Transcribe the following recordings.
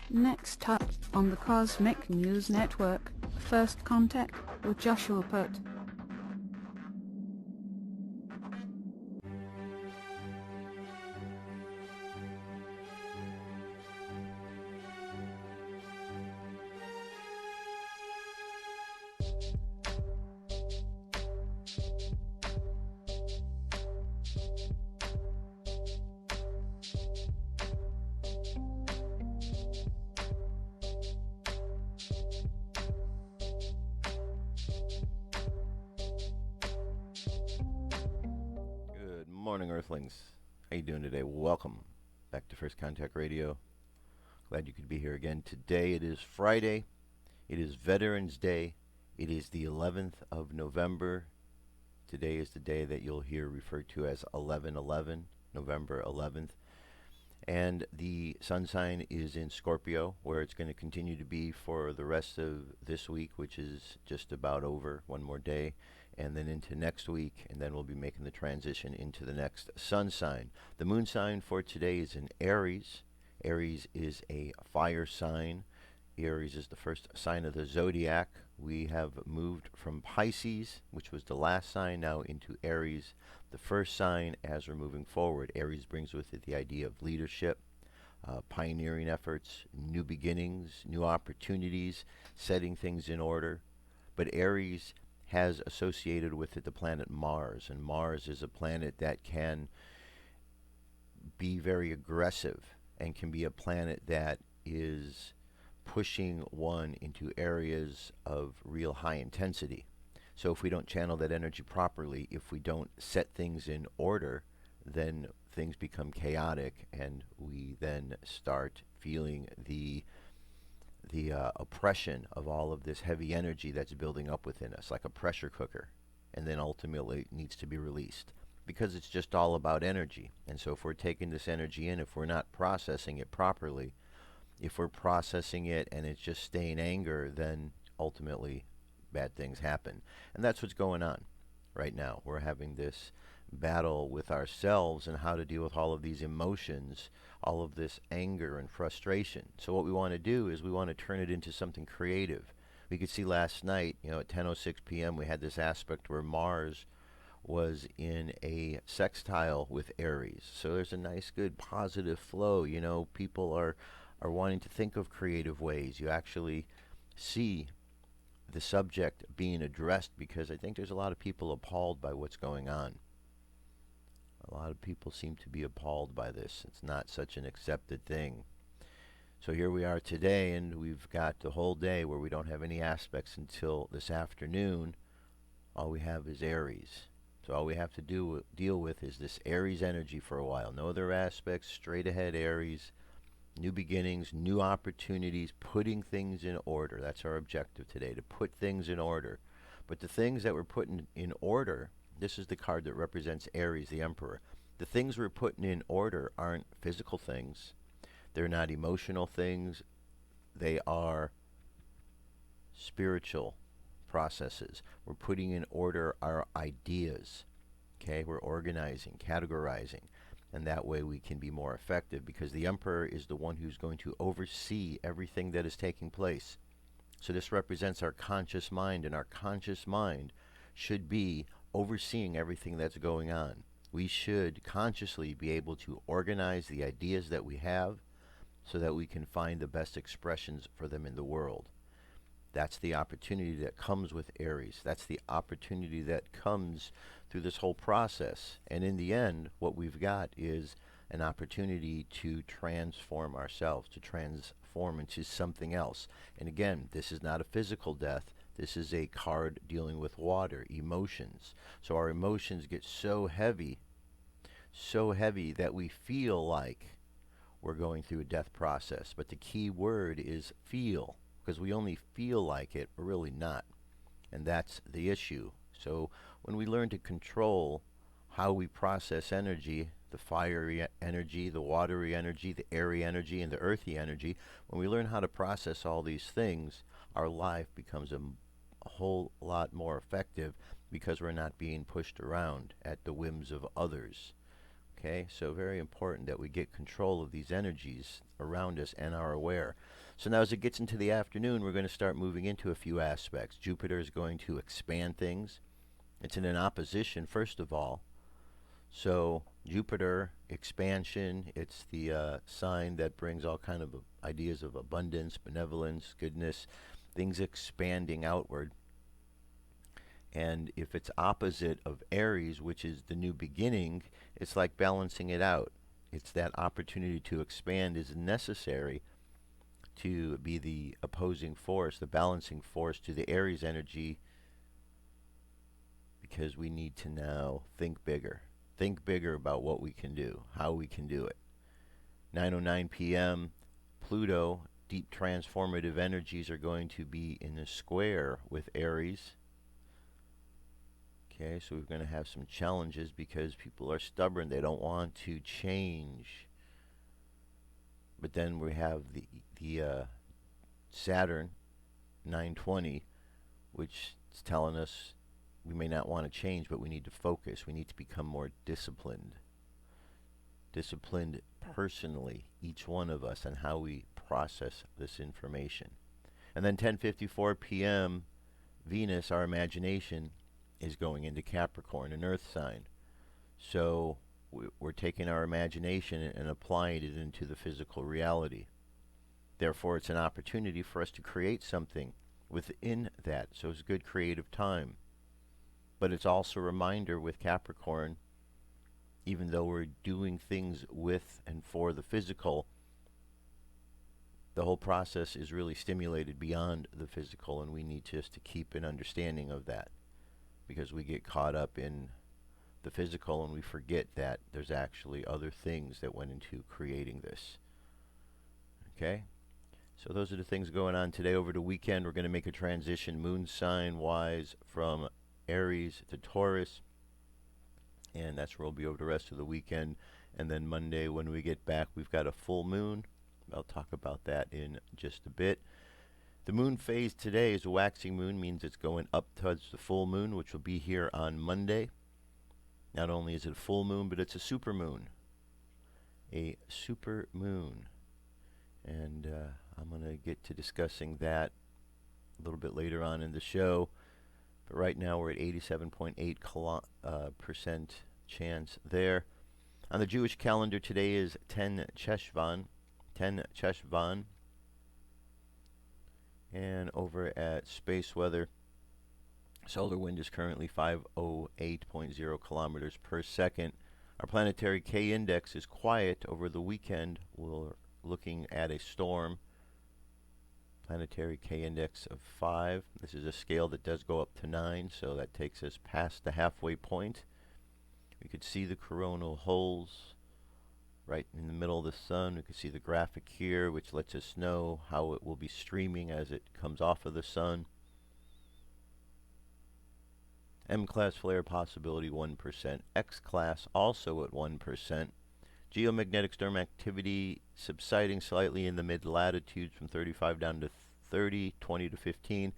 Next up on the Cosmic News Network, First Contact with Joshua Putt. Good morning, Earthlings. How you doing today? Welcome back to First Contact Radio. Glad you could be here again. Today it is Friday. It is Veterans Day. It is the 11th of November. Today is the day that you'll hear referred to as 11/11, November 11th. And the sun sign is in Scorpio, where it's going to continue to be for the rest of this week, which is just about over, one more day, and then into next week, and then we'll be making the transition into the next sun sign. The moon sign for today is in Aries. Aries is a fire sign. Aries is the first sign of the zodiac. We have moved from Pisces, which was the last sign, now into Aries, the first sign as we're moving forward. Aries brings with it the idea of leadership, pioneering efforts, new beginnings, new opportunities, setting things in order. But Aries has associated with it the planet Mars, and Mars is a planet that can be very aggressive and can be a planet that is pushing one into areas of real high intensity. So if we don't channel that energy properly, if we don't set things in order, then things become chaotic, and we then start feeling the oppression of all of this heavy energy that's building up within us, like a pressure cooker, and then ultimately it needs to be released, because it's just all about energy. And so if we're taking this energy in, if we're not processing it properly, if we're processing it and it's just staying anger, then ultimately bad things happen. And that's what's going on right now. We're having this battle with ourselves and how to deal with all of these emotions, all of this anger and frustration. So what we want to do is we want to turn it into something creative. We could see last night, at 10:06 p.m. we had this aspect where Mars was in a sextile with Aries. So there's a nice, good, positive flow. People are wanting to think of creative ways. You actually see the subject being addressed, because I think there's a lot of people appalled by what's going on. A lot of people seem to be appalled by this. It's not such an accepted thing. So here we are today, and we've got the whole day where we don't have any aspects until this afternoon. All we have is Aries. So all we have to deal with is this Aries energy for a while. No other aspects, straight ahead Aries. New beginnings, new opportunities, putting things in order. That's our objective today, to put things in order. But the things that we're putting in order, this is the card that represents Aries, the Emperor. The things we're putting in order aren't physical things. They're not emotional things. They are spiritual processes. We're putting in order our ideas. Okay, we're organizing, categorizing. And that way we can be more effective, because the Emperor is the one who's going to oversee everything that is taking place. So this represents our conscious mind, and our conscious mind should be overseeing everything that's going on. We should consciously be able to organize the ideas that we have so that we can find the best expressions for them in the world. That's the opportunity that comes with Aries. That's the opportunity that comes through this whole process. And in the end, what we've got is an opportunity to transform ourselves, to transform into something else. And again, this is not a physical death. This is a card dealing with water, emotions. So our emotions get so heavy that we feel like we're going through a death process. But the key word is feel, because we only feel like it, we're really not. And that's the issue. So when we learn to control how we process energy, the fiery energy, the watery energy, the airy energy, and the earthy energy, when we learn how to process all these things, our life becomes a whole lot more effective, because we're not being pushed around at the whims of others. Okay, so very important that we get control of these energies around us and are aware. So now as it gets into the afternoon, we're going to start moving into a few aspects. Jupiter is going to expand things. It's in an opposition, first of all. So Jupiter, expansion, it's the sign that brings all kind of ideas of abundance, benevolence, goodness, things expanding outward. And if it's opposite of Aries, which is the new beginning, it's like balancing it out. It's that opportunity to expand is necessary to be the opposing force, the balancing force to the Aries energy, because we need to now think bigger. Think bigger about what we can do, how we can do it. 9:09 p.m., Pluto, deep transformative energies are going to be in a square with Aries. Okay, so we're going to have some challenges because people are stubborn. They don't want to change. But then we have the Saturn 920, which is telling us we may not want to change, but we need to focus. We need to become more disciplined. Disciplined personally, each one of us, and how we process this information. And then 10:54 p.m., Venus, our imagination, is going into Capricorn, an earth sign. So we're taking our imagination and applying it into the physical reality. Therefore, it's an opportunity for us to create something within that. So it's a good creative time. But it's also a reminder with Capricorn, even though we're doing things with and for the physical, the whole process is really stimulated beyond the physical, and we need just to keep an understanding of that, because we get caught up in the physical and we forget that there's actually other things that went into creating this. Okay? So those are the things going on today. Over the weekend, we're going to make a transition moon sign wise from Aries to Taurus, and that's where we'll be over the rest of the weekend. And then Monday, when we get back, we've got a full moon. I'll talk about that in just a bit. The moon phase today is a waxing moon, means it's going up towards the full moon, which will be here on Monday. Not only is it a full moon, but it's a supermoon. A supermoon. And I'm going to get to discussing that a little bit later on in the show. But right now we're at 87.8% chance there. On the Jewish calendar today is 10 Cheshvan. 10 Cheshvan. And over at Space Weather, solar wind is currently 508.0 kilometers per second. Our planetary K index is quiet over the weekend. We're looking at a storm. Planetary K index of 5. This is a scale that does go up to 9, so that takes us past the halfway point. We could see the coronal holes right in the middle of the sun. We can see the graphic here, which lets us know how it will be streaming as it comes off of the sun. M-class flare possibility 1%. X-class also at 1%. Geomagnetic storm activity subsiding slightly in the mid-latitudes from 35 down to 30, 20 to 15.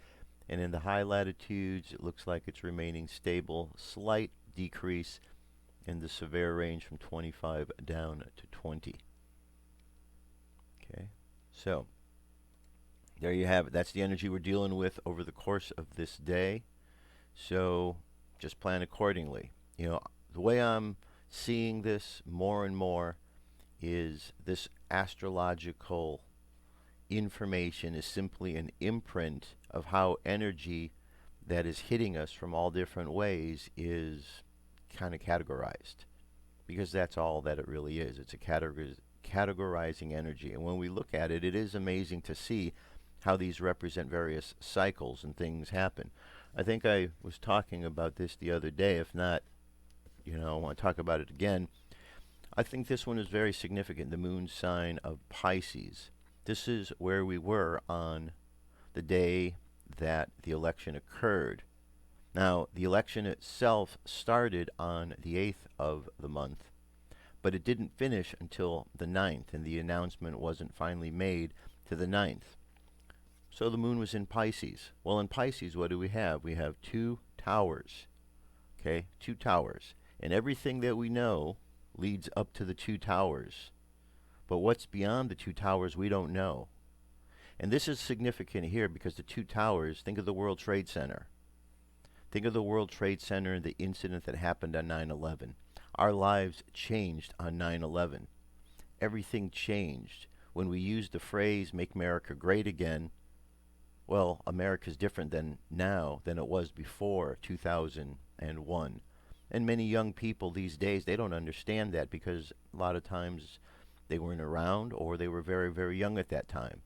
And in the high latitudes, it looks like it's remaining stable. Slight decrease in the severe range from 25 down to 20. Okay, so there you have it. That's the energy we're dealing with over the course of this day. So just plan accordingly. You know, the way I'm seeing this more and more is this astrological information is simply an imprint of how energy that is hitting us from all different ways is kind of categorized, because that's all that it really is. It's a categorizing energy, and when we look at it, it is amazing to see how these represent various cycles and things happen. I think I was talking about this the other day. If not, I want to talk about it again. I think this one is very significant, the moon sign of Pisces. This is where we were on the day that the election occurred. Now, the election itself started on the 8th of the month, but it didn't finish until the 9th, and the announcement wasn't finally made to the 9th. So the moon was in Pisces. Well, in Pisces, what do we have? We have 2 towers. Okay, 2 towers. And everything that we know leads up to the two towers. But what's beyond the two towers, we don't know. And this is significant here because the two towers, think of the World Trade Center. Think of the World Trade Center and the incident that happened on 9/11. Our lives changed on 9/11. Everything changed. When we used the phrase, make America great again, well, America's different than now than it was before 2001. And many young people these days, they don't understand that because a lot of times they weren't around or they were very, very young at that time.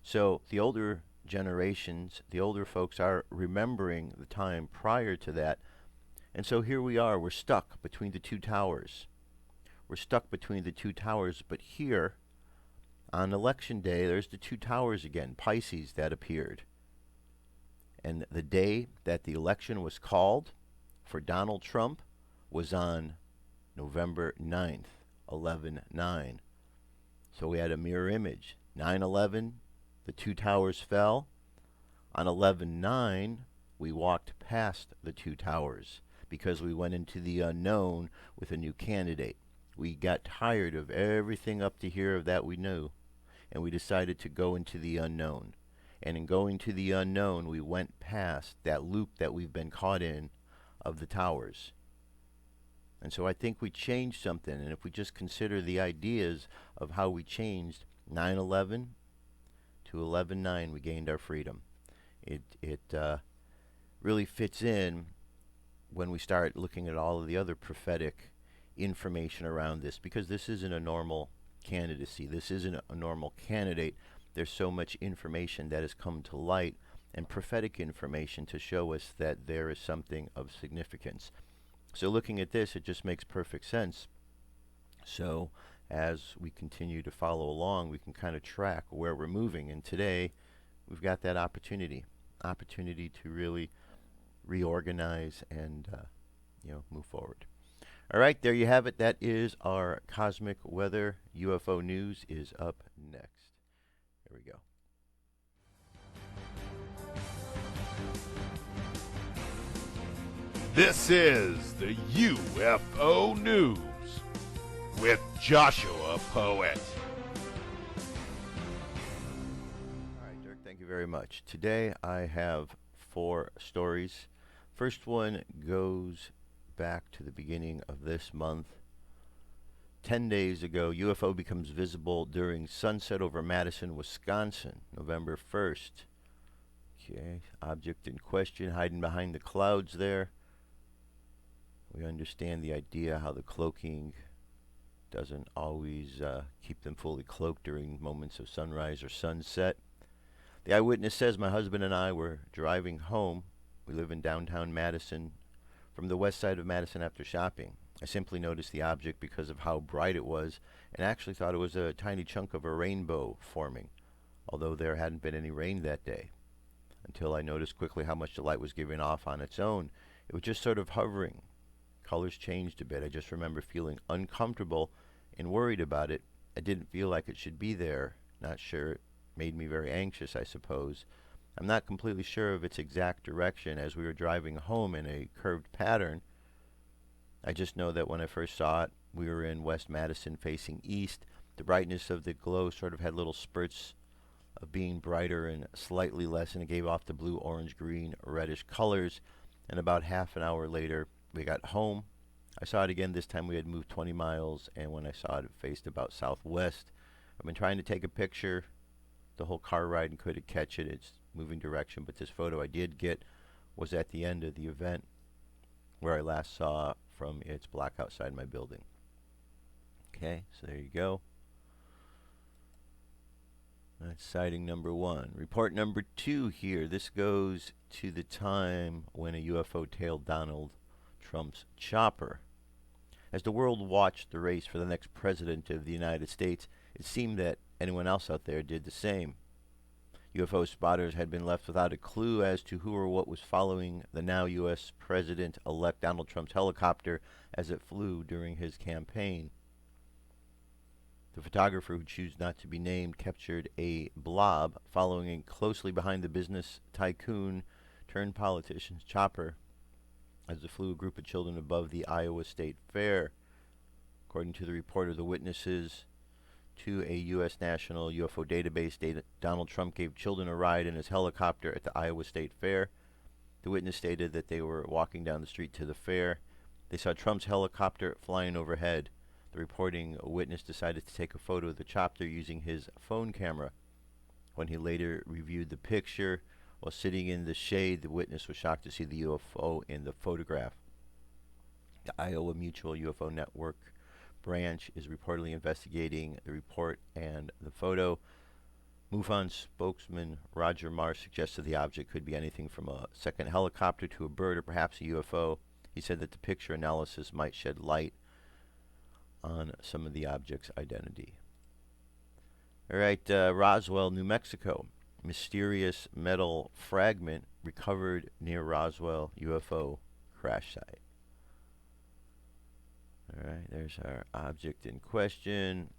So the older generations, the older folks are remembering the time prior to that. And so here we are, we're stuck between the two towers. We're stuck between the two towers, but here on election day, there's the two towers again, Pisces, that appeared. And the day that the election was called for Donald Trump was on November 9th, 11/9. So we had a mirror image. 9/11, the two towers fell. On 11/9, we walked past the two towers because we went into the unknown with a new candidate. We got tired of everything up to here that we knew, and we decided to go into the unknown. And in going to the unknown, we went past that loop that we've been caught in of the towers. And so I think we changed something. And if we just consider the ideas of how we changed 9/11 to 11/9, we gained our freedom. It really fits in when we start looking at all of the other prophetic information around this, because this isn't a normal candidacy. This isn't a normal candidate. There's so much information that has come to light and prophetic information to show us that there is something of significance. So looking at this, it just makes perfect sense. So as we continue to follow along, we can kind of track where we're moving. And today, we've got that opportunity to really reorganize and move forward. All right, there you have it. That is our cosmic weather. UFO news is up next. Here we go. This is the UFO News with Joshua Poet. All right, Dirk, thank you very much. Today I have 4 stories. First one goes back to the beginning of this month. 10 days ago, UFO becomes visible during sunset over Madison, Wisconsin, November 1st. Okay, object in question hiding behind the clouds there. We understand the idea how the cloaking doesn't always keep them fully cloaked during moments of sunrise or sunset. The eyewitness says, my husband and I were driving home. We live in downtown Madison, from the west side of Madison after shopping. I simply noticed the object because of how bright it was and actually thought it was a tiny chunk of a rainbow forming, although there hadn't been any rain that day, until I noticed quickly how much the light was giving off on its own. It was just sort of hovering. Colors changed a bit. I just remember feeling uncomfortable and worried about it. I didn't feel like it should be there. Not sure. It made me very anxious, I suppose. I'm not completely sure of its exact direction as we were driving home in a curved pattern. I just know that when I first saw it, we were in West Madison facing east. The brightness of the glow sort of had little spurts of being brighter and slightly less, and it gave off the blue, orange, green, reddish colors. And about half an hour later, we got home. I saw it again. This time we had moved 20 miles, and when I saw it, it faced about southwest. I've been trying to take a picture the whole car ride and couldn't catch it. It's moving direction, but this photo I did get was at the end of the event where I last saw from its block outside my building. Okay, so there you go. That's sighting number 1. Report number 2 here. This goes to the time when a UFO tailed Donald Trump's chopper. As the world watched the race for the next president of the United States, it seemed that anyone else out there did the same. UFO spotters had been left without a clue as to who or what was following the now U.S. President-elect Donald Trump's helicopter as it flew during his campaign. The photographer, who chose not to be named, captured a blob following closely behind the business tycoon turned politician's chopper as it flew a group of children above the Iowa State Fair. According to the report of the witnesses to a U.S. national UFO database, Donald Trump gave children a ride in his helicopter at the Iowa State Fair. The witness stated that they were walking down the street to the fair. They saw Trump's helicopter flying overhead. The reporting witness decided to take a photo of the chopper using his phone camera. When he later reviewed the picture, while sitting in the shade, the witness was shocked to see the UFO in the photograph. The Iowa Mutual UFO Network branch is reportedly investigating the report and the photo. MUFON spokesman Roger Marr suggested the object could be anything from a second helicopter to a bird or perhaps a UFO. He said that the picture analysis might shed light on some of the object's identity. All right, Roswell, New Mexico. Mysterious metal fragment recovered near Roswell UFO crash site. All right, there's our object in question.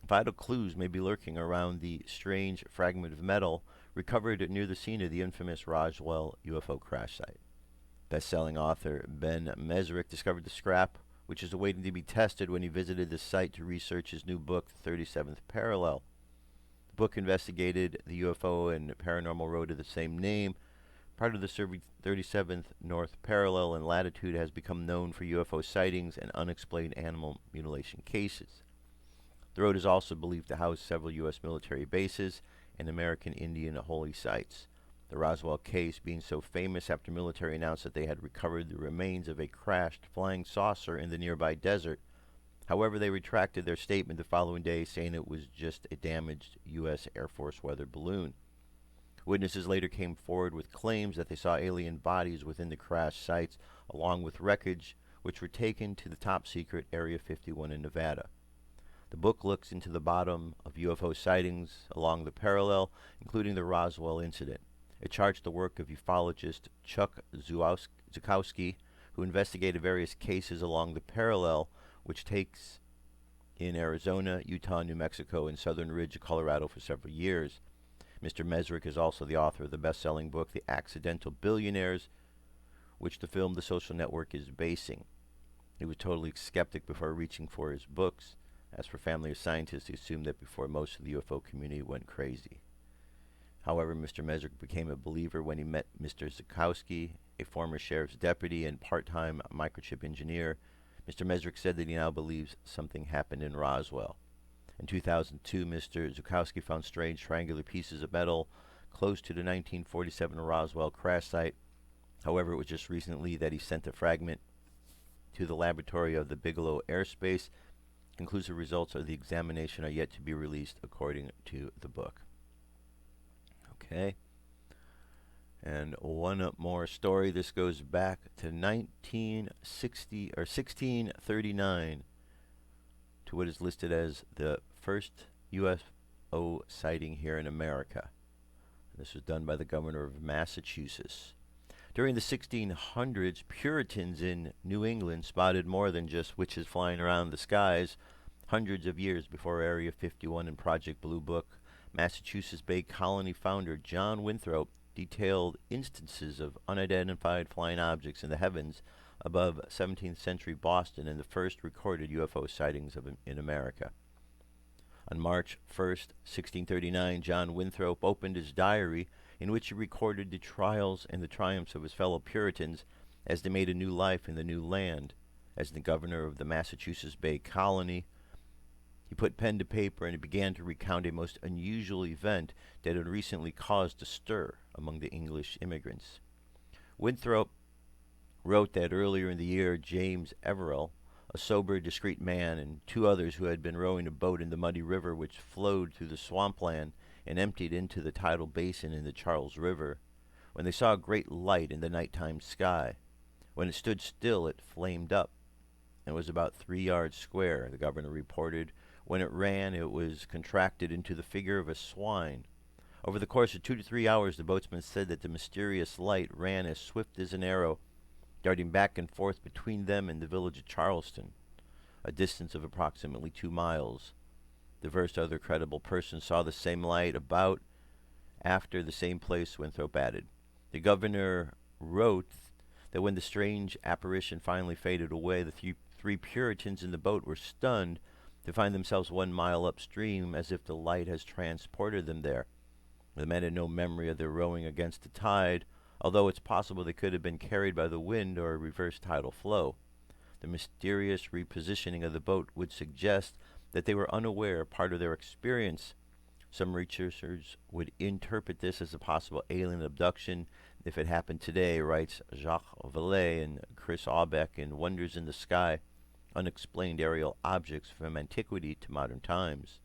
Vital clues may be lurking around the strange fragment of metal recovered near the scene of the infamous Roswell UFO crash site. Best-selling author Ben Mesrick discovered the scrap, which is awaiting to be tested when he visited the site to research his new book, The 37th Parallel. The book investigated the UFO and paranormal road of the same name. Part of the 37th North Parallel in latitude has become known for UFO sightings and unexplained animal mutilation cases. The road is also believed to house several U.S. military bases and American Indian holy sites. The Roswell case being so famous after military announced that they had recovered the remains of a crashed flying saucer in the nearby desert. However, they retracted their statement the following day, saying it was just a damaged U.S. Air Force weather balloon. Witnesses later came forward with claims that they saw alien bodies within the crash sites, along with wreckage, which were taken to the top-secret Area 51 in Nevada. The book looks into the bottom of UFO sightings along the parallel, including the Roswell incident. It charts the work of ufologist Chuck Zukowski, who investigated various cases along the parallel, which takes in Arizona, Utah, New Mexico, and southern ridge of Colorado for several years. Mr. Mesrick is also the author of the best-selling book, The Accidental Billionaires, which the film The Social Network is basing. He was totally skeptic before reaching for his books. As for family of scientists, he assumed that before most of the UFO community went crazy. However, Mr. Mesrick became a believer when he met Mr. Zukowski, a former sheriff's deputy and part-time microchip engineer. Mr. Mesrick said that he now believes something happened in Roswell. In 2002, Mr. Zukowski found strange triangular pieces of metal close to the 1947 Roswell crash site. However, it was just recently that he sent a fragment to the laboratory of the Bigelow Airspace. Conclusive results of the examination are yet to be released, according to the book. Okay. And one more story. This goes back to 1960 or 1639 to what is listed as the first UFO sighting here in America. This was done by the governor of Massachusetts. During the 1600s, Puritans in New England spotted more than just witches flying around the skies. Hundreds of years before Area 51 and Project Blue Book, Massachusetts Bay Colony founder John Winthrop detailed instances of unidentified flying objects in the heavens above 17th century Boston and the first recorded UFO sightings in America. On March 1st, 1639, John Winthrop opened his diary in which he recorded the trials and the triumphs of his fellow Puritans as they made a new life in the new land. As the governor of the Massachusetts Bay Colony, he put pen to paper and began to recount a most unusual event that had recently caused a stir among the English immigrants. Winthrop wrote that earlier in the year, James Everell, a sober, discreet man, and two others who had been rowing a boat in the muddy river which flowed through the swampland and emptied into the tidal basin in the Charles River, when they saw a great light in the nighttime sky. When it stood still, it flamed up, and was about 3 yards square, the governor reported. When it ran, it was contracted into the figure of a swine. Over the course of 2 to 3 hours, the boatsman said that the mysterious light ran as swift as an arrow, darting back and forth between them and the village of Charleston, a distance of approximately 2 miles. Diverse other credible persons saw the same light about after the same place, Winthrop added. The governor wrote that when the strange apparition finally faded away, the 3 Puritans in the boat were stunned to find themselves 1 mile upstream, as if the light has transported them there. The men had no memory of their rowing against the tide, although it's possible they could have been carried by the wind or a reverse tidal flow. The mysterious repositioning of the boat would suggest that they were unaware part of their experience. Some researchers would interpret this as a possible alien abduction if it happened today, writes Jacques Vallée and Chris Aubeck in Wonders in the Sky, Unexplained Aerial Objects from Antiquity to Modern Times.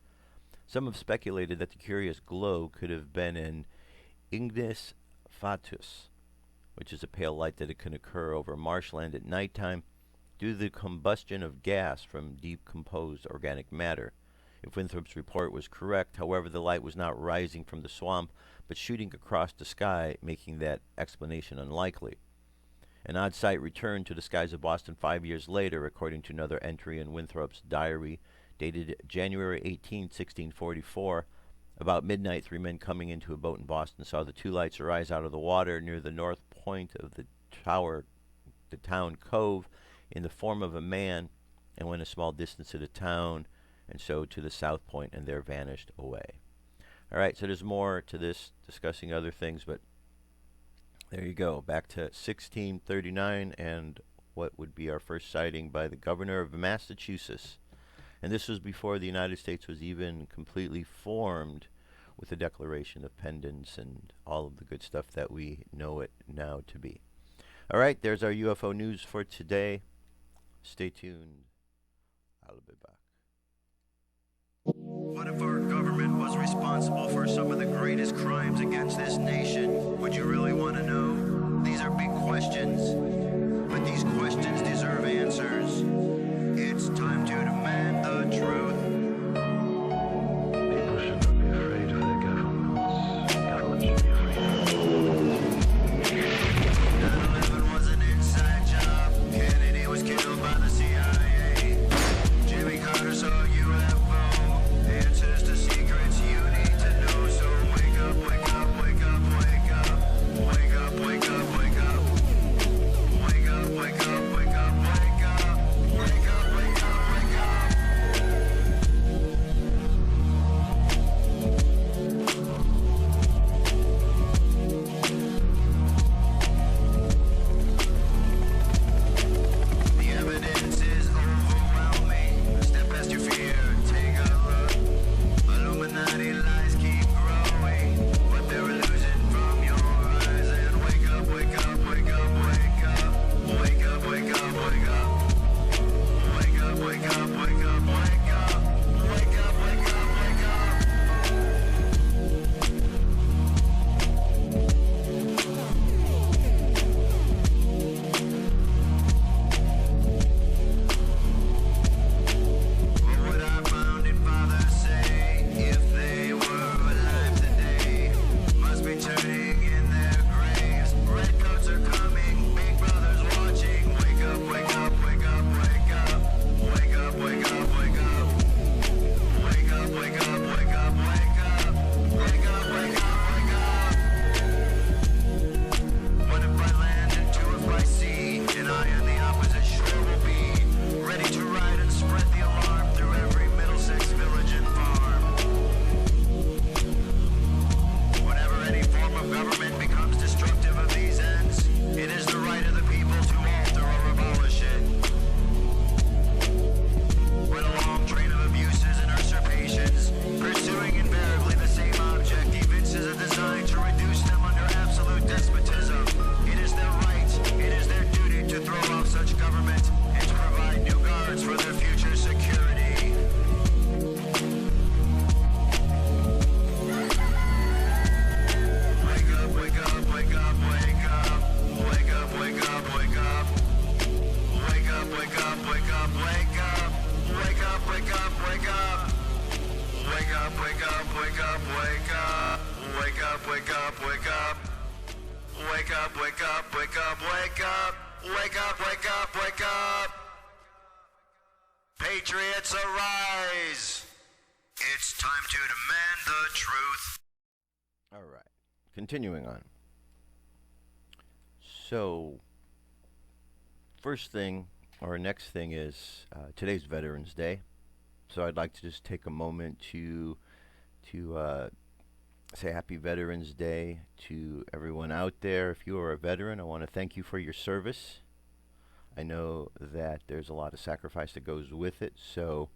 Some have speculated that the curious glow could have been an ignis fatuus, which is a pale light that can occur over marshland at nighttime due to the combustion of gas from decomposed organic matter. If Winthrop's report was correct, however, the light was not rising from the swamp, but shooting across the sky, making that explanation unlikely. An odd sight returned to the skies of Boston 5 years later, according to another entry in Winthrop's diary, dated January 18, 1644. About midnight, 3 men coming into a boat in Boston saw the 2 lights arise out of the water near the north point of the town cove in the form of a man, and went a small distance to the town, and so to the south point, and there vanished away. All right, so there's more to this, discussing other things, but there you go. Back to 1639 and what would be our first sighting by the governor of Massachusetts. And this was before the United States was even completely formed, with the Declaration of Independence and all of the good stuff that we know it now to be. All right, there's our UFO news for today. Stay tuned. I'll be back. What if our government was responsible for some of the greatest crimes against this nation? Would you really want to know? These are big questions, but these questions deserve answers. It's time to demand the truth. People should not be afraid of their governments. Governments should be afraid of them. 9/11 was an inside job. Kennedy was killed by the CIA. Jimmy Carter saw UFO. Answers to secrets you need to know. So wake up, wake up, wake up, wake up. Wake up, wake up, wake up. Wake up, wake up, wake up, wake up. Wake up, wake up, wake up. The evidence is overwhelming. Step past your fear, take a look. Illuminati lies keep growing, but they're losing from your eyes. And wake up, wake up, wake up, wake up. Wake up, wake up, wake up. Wake up, wake up, wake up, wake up. Wake up, wake up, wake up. What would our founding fathers say if they were alive today? Must be turning in their graves. Redcoats are coming, big brothers watching. Wake up, wake up, wake up, wake up. Wake up, wake up, wake up. Wake up, wake up, wake up, wake up. Wake up, wake up, wake up. What if I land and 2 if I see? And I on the opposite shore will be ready to ride and spread the alarm through every Middlesex village and farm. Whenever any form of government becomes destructive of these ends, it is the right of the people to alter or abolish it. When a long train of abuses and usurpations, pursuing invariably the same object, evinces a design to reduce them under absolute despotism, it is their right, it is their duty to throw off such government and to provide new guards for their future security. Wake up, wake up, wake up, wake up. Wake up, wake up, wake up. Wake up, wake up, wake up, wake up. Wake up, wake up, wake up. Wake up, wake up, wake up, wake up. Wake up, wake up, wake up. Wake up, wake up, wake up, wake up. Wake up, wake up, wake up. Patriots arise. It's time to demand the truth. All right, continuing on. So, first thing Our next thing is today's Veterans Day, so I'd like to just take a moment to say Happy Veterans Day to everyone out there. If you are a veteran, I want to thank you for your service. I know that there's a lot of sacrifice that goes with it, so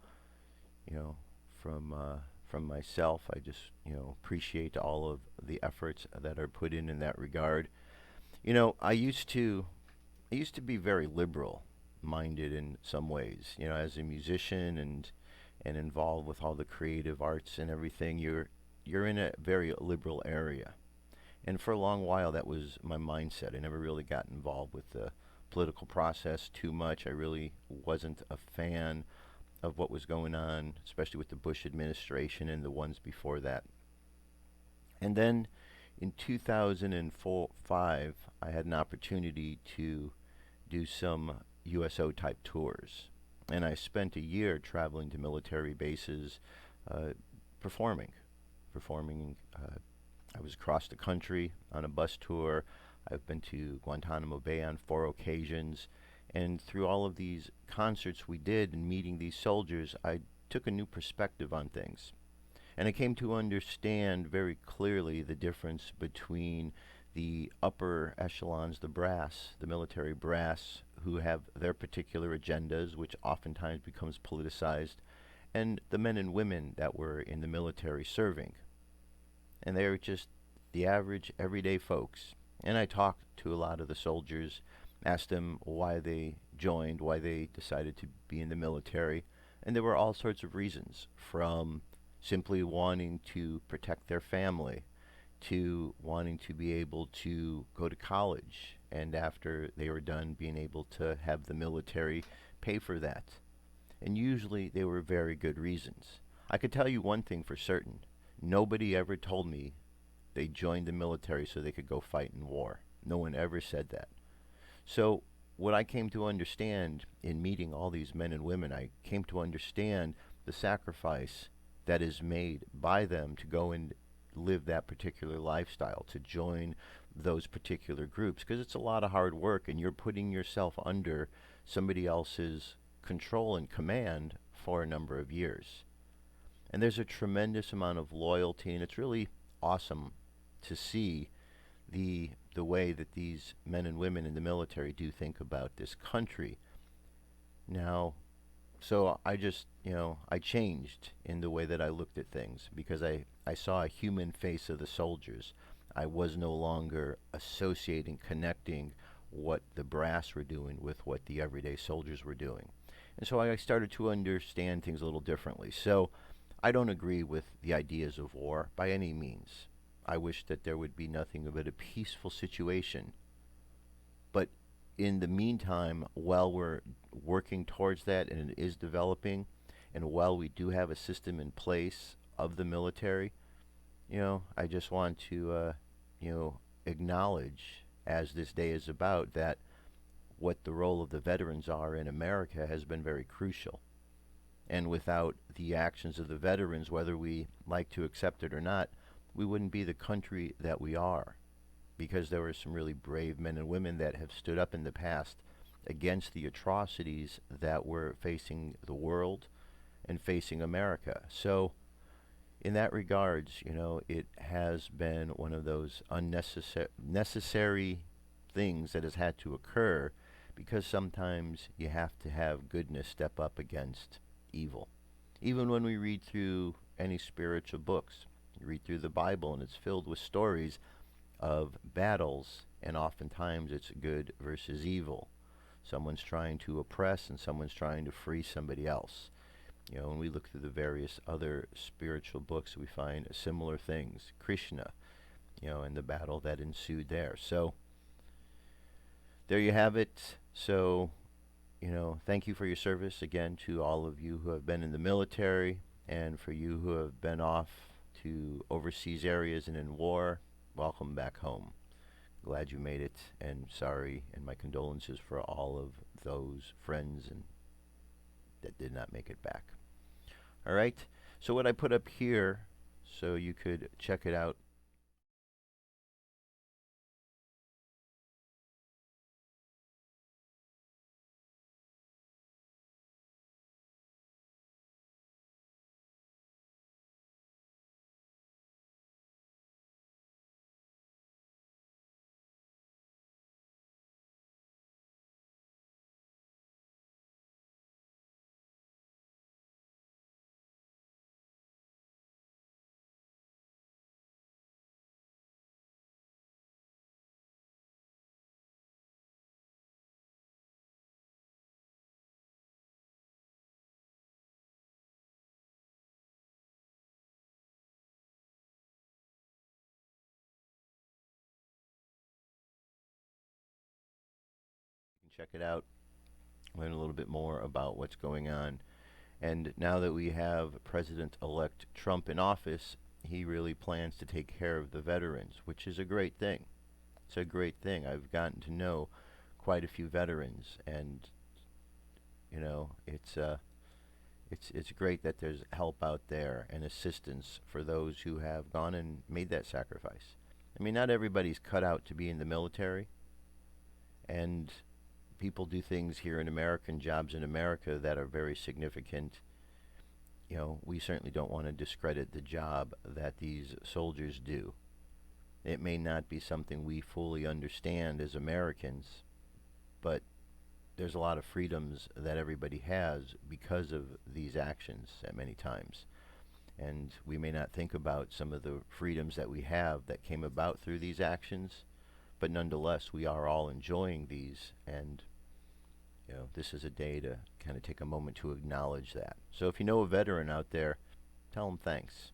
you know, from myself, I just appreciate all of the efforts that are put in that regard. I used to be very liberal minded in some ways. As a musician and involved with all the creative arts and everything, you're in a very liberal area. And for a long while, that was my mindset. I never really got involved with the political process too much. I really wasn't a fan of what was going on, especially with the Bush administration and the ones before that. And then in 2005, I had an opportunity to do some USO type tours. And I spent a year traveling to military bases, uh, performing. Performing. I was across the country on a bus tour. I've been to Guantanamo Bay on 4 occasions. And through all of these concerts we did and meeting these soldiers, I took a new perspective on things. And I came to understand very clearly the difference between the upper echelons, the brass, the military brass, who have their particular agendas, which oftentimes becomes politicized, and the men and women that were in the military serving. And they were just the average, everyday folks. And I talked to a lot of the soldiers, asked them why they joined, why they decided to be in the military, and there were all sorts of reasons, from simply wanting to protect their family to wanting to be able to go to college, and after they were done, being able to have the military pay for that. And usually they were very good reasons. I could tell you one thing for certain: nobody ever told me they joined the military so they could go fight in war. No one ever said that. So, what I came to understand in meeting all these men and women, I came to understand the sacrifice that is made by them to go and live that particular lifestyle, to join those particular groups, because it's a lot of hard work and you're putting yourself under somebody else's control and command for a number of years. And there's a tremendous amount of loyalty, and it's really awesome to see the way that these men and women in the military do think about this country. Now, so I just, I changed in the way that I looked at things, because I saw a human face of the soldiers. I was no longer associating, connecting what the brass were doing with what the everyday soldiers were doing. And so I started to understand things a little differently. So I don't agree with the ideas of war by any means. I wish that there would be nothing but a peaceful situation. But in the meantime, while we're working towards that and it is developing, and while we do have a system in place of the military, I just want to, acknowledge, as this day is about, that what the role of the veterans are in America has been very crucial. And without the actions of the veterans, whether we like to accept it or not, we wouldn't be the country that we are, because there were some really brave men and women that have stood up in the past against the atrocities that were facing the world and facing America. So, in that regards, it has been one of those necessary things that has had to occur, because sometimes you have to have goodness step up against evil. Even when we read through any spiritual books, you read through the Bible and it's filled with stories of battles, and oftentimes it's good versus evil. Someone's trying to oppress and someone's trying to free somebody else. When we look through the various other spiritual books, we find similar things. Krishna, and the battle that ensued there. So, there you have it. So, thank you for your service again to all of you who have been in the military, and for you who have been off to overseas areas and in war. Welcome back home. Glad you made it, and sorry, and my condolences for all of those friends and that did not make it back. All right. So what I put up here, so you could check it out check it out, learn a little bit more about what's going on. And now that we have President-elect Trump in office, he really plans to take care of the veterans, which is a great thing. It's a great thing. I've gotten to know quite a few veterans, and you know, it's great that there's help out there and assistance for those who have gone and made that sacrifice. I mean, not everybody's cut out to be in the military, and people do things here in American jobs in America that are very significant. You know, we certainly don't want to discredit the job that these soldiers do. It may not be something we fully understand as Americans, but there's a lot of freedoms that everybody has because of these actions at many times. And we may not think about some of the freedoms that we have that came about through these actions, but nonetheless, we are all enjoying these, and you know, this is a day to kind of take a moment to acknowledge that. So if you know a veteran out there, tell them thanks.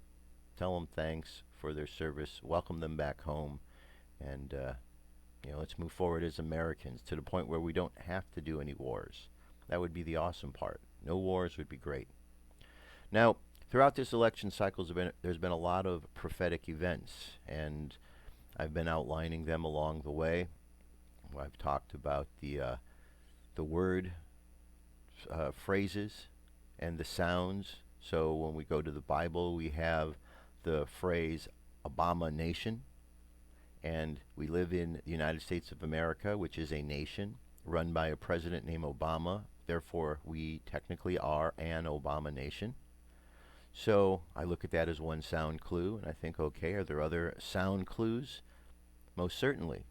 Tell them thanks for their service. Welcome them back home, and you know, let's move forward as Americans to the point where we don't have to do any wars. That would be the awesome part. No wars would be great. Now, throughout this election cycle, there's been a lot of prophetic events, and I've been outlining them along the way. I've talked about the word phrases and the sounds. So when we go to the Bible, we have the phrase abomination, and we live in the United States of America, which is a nation run by a president named Obama. Therefore, we technically are an Obama nation. So I look at that as one sound clue, and I think, okay, are there other sound clues? Most certainly.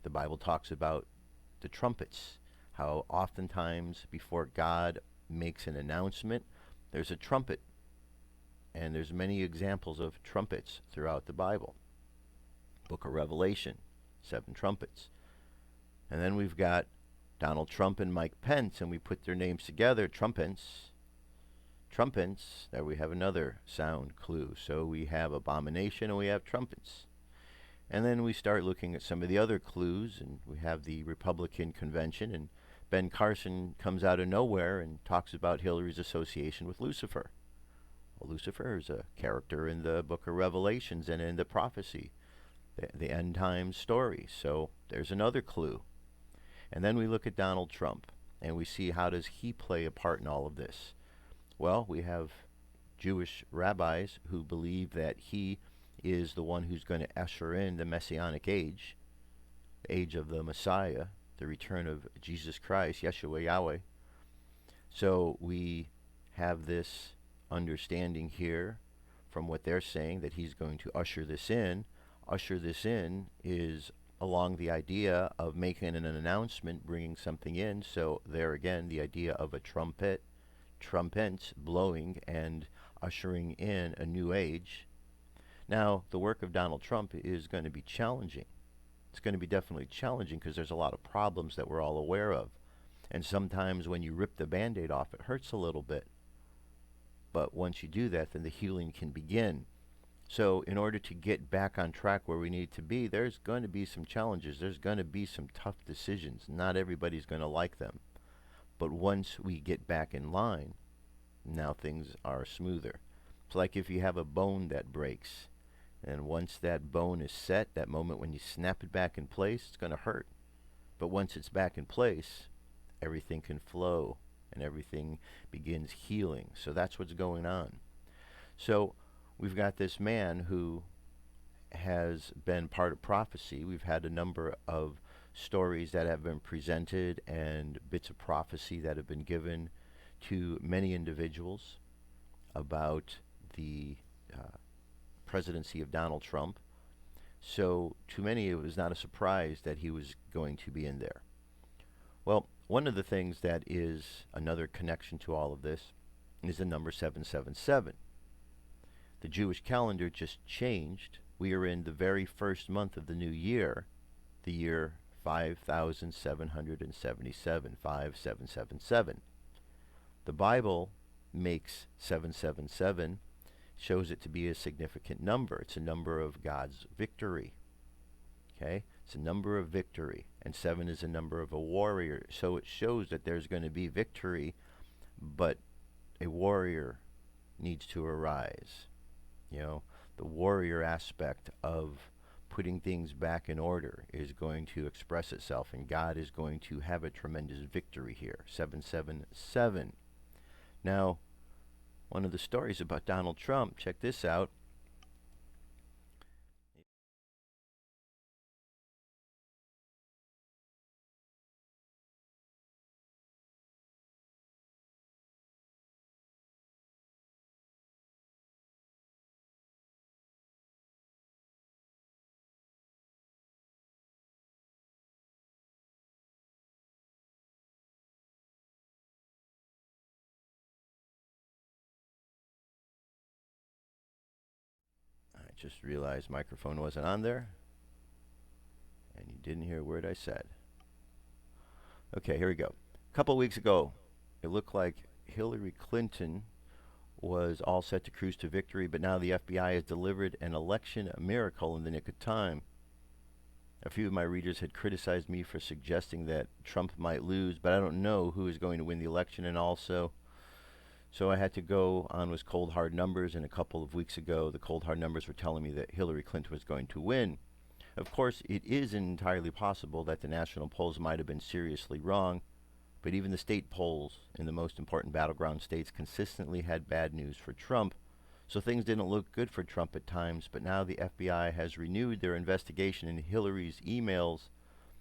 The Bible talks about the trumpets, how oftentimes before God makes an announcement, there's a trumpet. And there's many examples of trumpets throughout the Bible. Book of Revelation, 7 trumpets. And then we've got Donald Trump and Mike Pence, and we put their names together, trumpets. Trumpets, there we have another sound clue. So we have abomination and we have trumpets. And then we start looking at some of the other clues, and we have the Republican convention, and Ben Carson comes out of nowhere and talks about Hillary's association with Lucifer. Well, Lucifer is a character in the book of Revelations and in the prophecy, the end time story. So there's another clue. And then we look at Donald Trump, and we see how does he play a part in all of this. Well, we have Jewish rabbis who believe that he is the one who's going to usher in the Messianic age, the age of the Messiah, the return of Jesus Christ, Yeshua Yahweh. So we have this understanding here from what they're saying that he's going to usher this in. Usher this in is along the idea of making an announcement, bringing something in. So there again, the idea of a trumpets blowing and ushering in a new age. Now, the work of Donald Trump is going to be challenging. It's going to be definitely challenging because there's a lot of problems that we're all aware of. And sometimes when you rip the Band-Aid off, it hurts a little bit. But once you do that, then the healing can begin. So in order to get back on track where we need to be, there's going to be some challenges. There's going to be some tough decisions. Not everybody's going to like them. But once we get back in line, now things are smoother. It's like if you have a bone that breaks, and once that bone is set, that moment when you snap it back in place, it's going to hurt. But once it's back in place, everything can flow, and everything begins healing. So that's what's going on. So we've got this man who has been part of prophecy. We've had a number of stories that have been presented and bits of prophecy that have been given to many individuals about the presidency of Donald Trump. So to many, it was not a surprise that he was going to be in there. Well, one of the things that is another connection to all of this is the number 777. The Jewish calendar just changed. We are in the very first month of the new year, the year 5777, 5777. The Bible makes 777, shows it to be a significant number. It's a number of God's victory. Okay? It's a number of victory, and 7 is a number of a warrior. So it shows that there's going to be victory, but a warrior needs to arise. You know, the warrior aspect of putting things back in order is going to express itself, and God is going to have a tremendous victory here. 777. Now, one of the stories about Donald Trump, check this out. I just realized microphone wasn't on there, and you didn't hear a word I said. Okay, here we go. A couple weeks ago, it looked like Hillary Clinton was all set to cruise to victory, but now the FBI has delivered an election miracle in the nick of time. A few of my readers had criticized me for suggesting that Trump might lose, but I don't know who is going to win the election, and also, so I had to go on with cold hard numbers, and a couple of weeks ago, the cold hard numbers were telling me that Hillary Clinton was going to win. Of course, it is entirely possible that the national polls might have been seriously wrong, but even the state polls in the most important battleground states consistently had bad news for Trump. So things didn't look good for Trump at times, but now the FBI has renewed their investigation into Hillary's emails.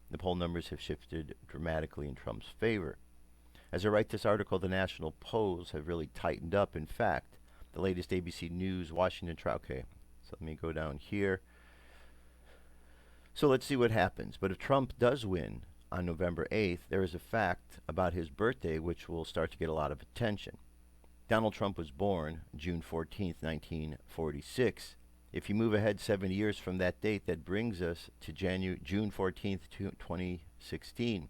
The poll numbers have shifted dramatically in Trump's favor. As I write this article, the national polls have really tightened up. In fact, the latest ABC News Washington trial. Okay, so let me go down here. So let's see what happens. But if Trump does win on November 8th, there is a fact about his birthday which will start to get a lot of attention. Donald Trump was born June 14th, 1946. If you move ahead 7 years from that date, that brings us to June 14th, 2016.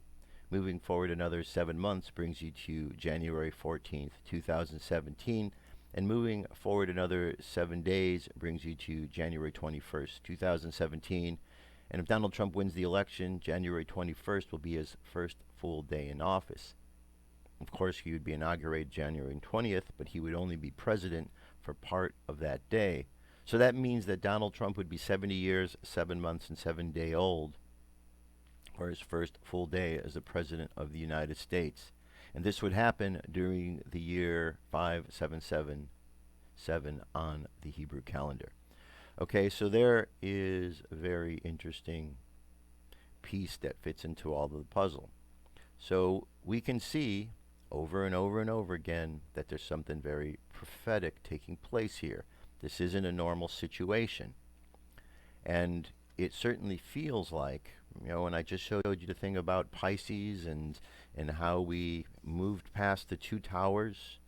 Moving forward another 7 months brings you to January 14th, 2017. And moving forward another 7 days brings you to January 21st, 2017. And if Donald Trump wins the election, January 21st will be his first full day in office. Of course, he would be inaugurated January 20th, but he would only be president for part of that day. So that means that Donald Trump would be 70 years, 7 months, and 7 days old for his first full day as the President of the United States. And this would happen during the year 5777 on the Hebrew calendar. Okay, so there is a very interesting piece that fits into all of the puzzle. So we can see over and over and over again that there's something very prophetic taking place here. This isn't a normal situation. And it certainly feels like, and I just showed you the thing about Pisces and how we moved past the two towers.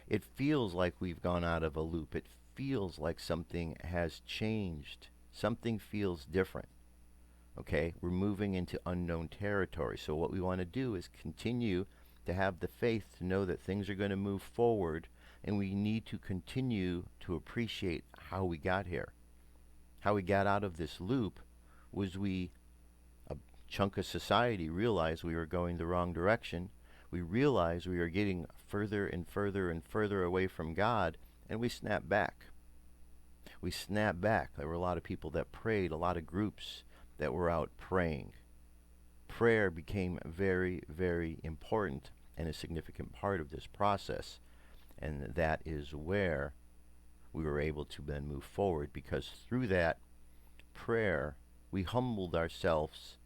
It feels like we've gone out of a loop. It feels like something has changed. Something feels different. Okay, we're moving into unknown territory. So what we want to do is continue to have the faith to know that things are going to move forward, and we need to continue to appreciate how we got here. How we got out of this loop was a chunk of society realized we were going the wrong direction. We realized we were getting further and further and further away from God, and we snapped back. We snapped back. There were a lot of people that prayed, a lot of groups that were out praying. Prayer became very, very important and a significant part of this process. And that is where we were able to then move forward, because through that prayer, we humbled ourselves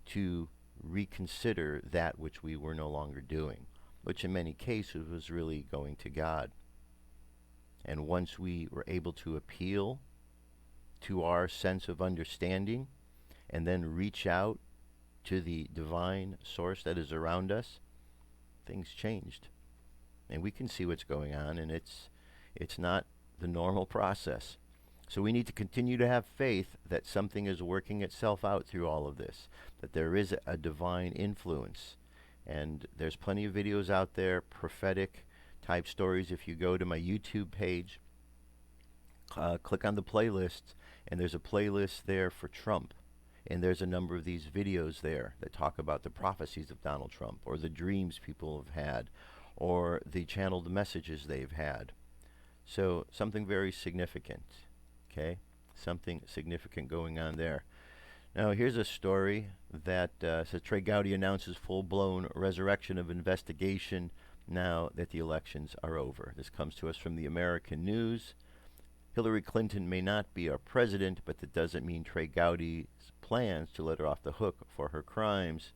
to reconsider that which we were no longer doing, which in many cases was really going to God. And once we were able to appeal to our sense of understanding and then reach out to the divine source that is around us, things changed. And we can see what's going on, and it's not the normal process. So we need to continue to have faith that something is working itself out through all of this, that there is a divine influence. And there's plenty of videos out there, prophetic type stories. If you go to my YouTube page, click on the playlists, and there's a playlist there for Trump. And there's a number of these videos there that talk about the prophecies of Donald Trump, or the dreams people have had, or the channeled messages they've had. So something very significant, okay? Something significant going on there. Now here's a story that says Trey Gowdy announces full-blown resurrection of investigation now that the elections are over. This comes to us from the American News. Hillary Clinton may not be our president, but that doesn't mean Trey Gowdy's plans to let her off the hook for her crimes.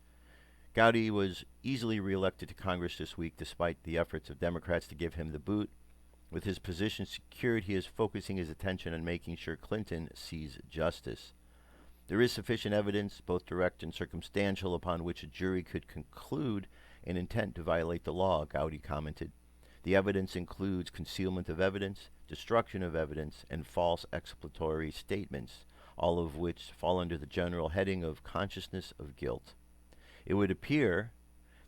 Gowdy was easily reelected to Congress this week despite the efforts of Democrats to give him the boot. With his position secured, he is focusing his attention on making sure Clinton sees justice. There is sufficient evidence, both direct and circumstantial, upon which a jury could conclude an intent to violate the law, Gowdy commented. The evidence includes concealment of evidence, destruction of evidence, and false exculpatory statements, all of which fall under the general heading of consciousness of guilt. It would appear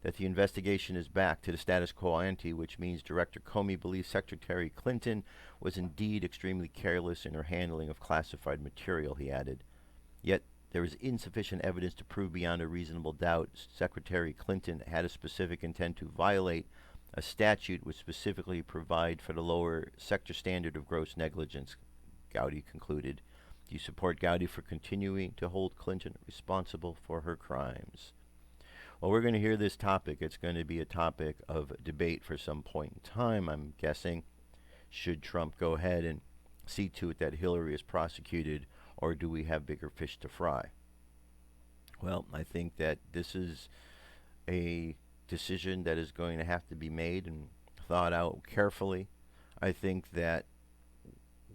that the investigation is back to the status quo ante, which means Director Comey believes Secretary Clinton was indeed extremely careless in her handling of classified material, he added. Yet there is insufficient evidence to prove beyond a reasonable doubt Secretary Clinton had a specific intent to violate a statute which specifically provide for the lower sector standard of gross negligence, Gowdy concluded. Do you support Gowdy for continuing to hold Clinton responsible for her crimes? Well, we're going to hear this topic. It's going to be a topic of debate for some point in time, I'm guessing. Should Trump go ahead and see to it that Hillary is prosecuted, or do we have bigger fish to fry? Well, I think that this is a decision that is going to have to be made and thought out carefully. I think that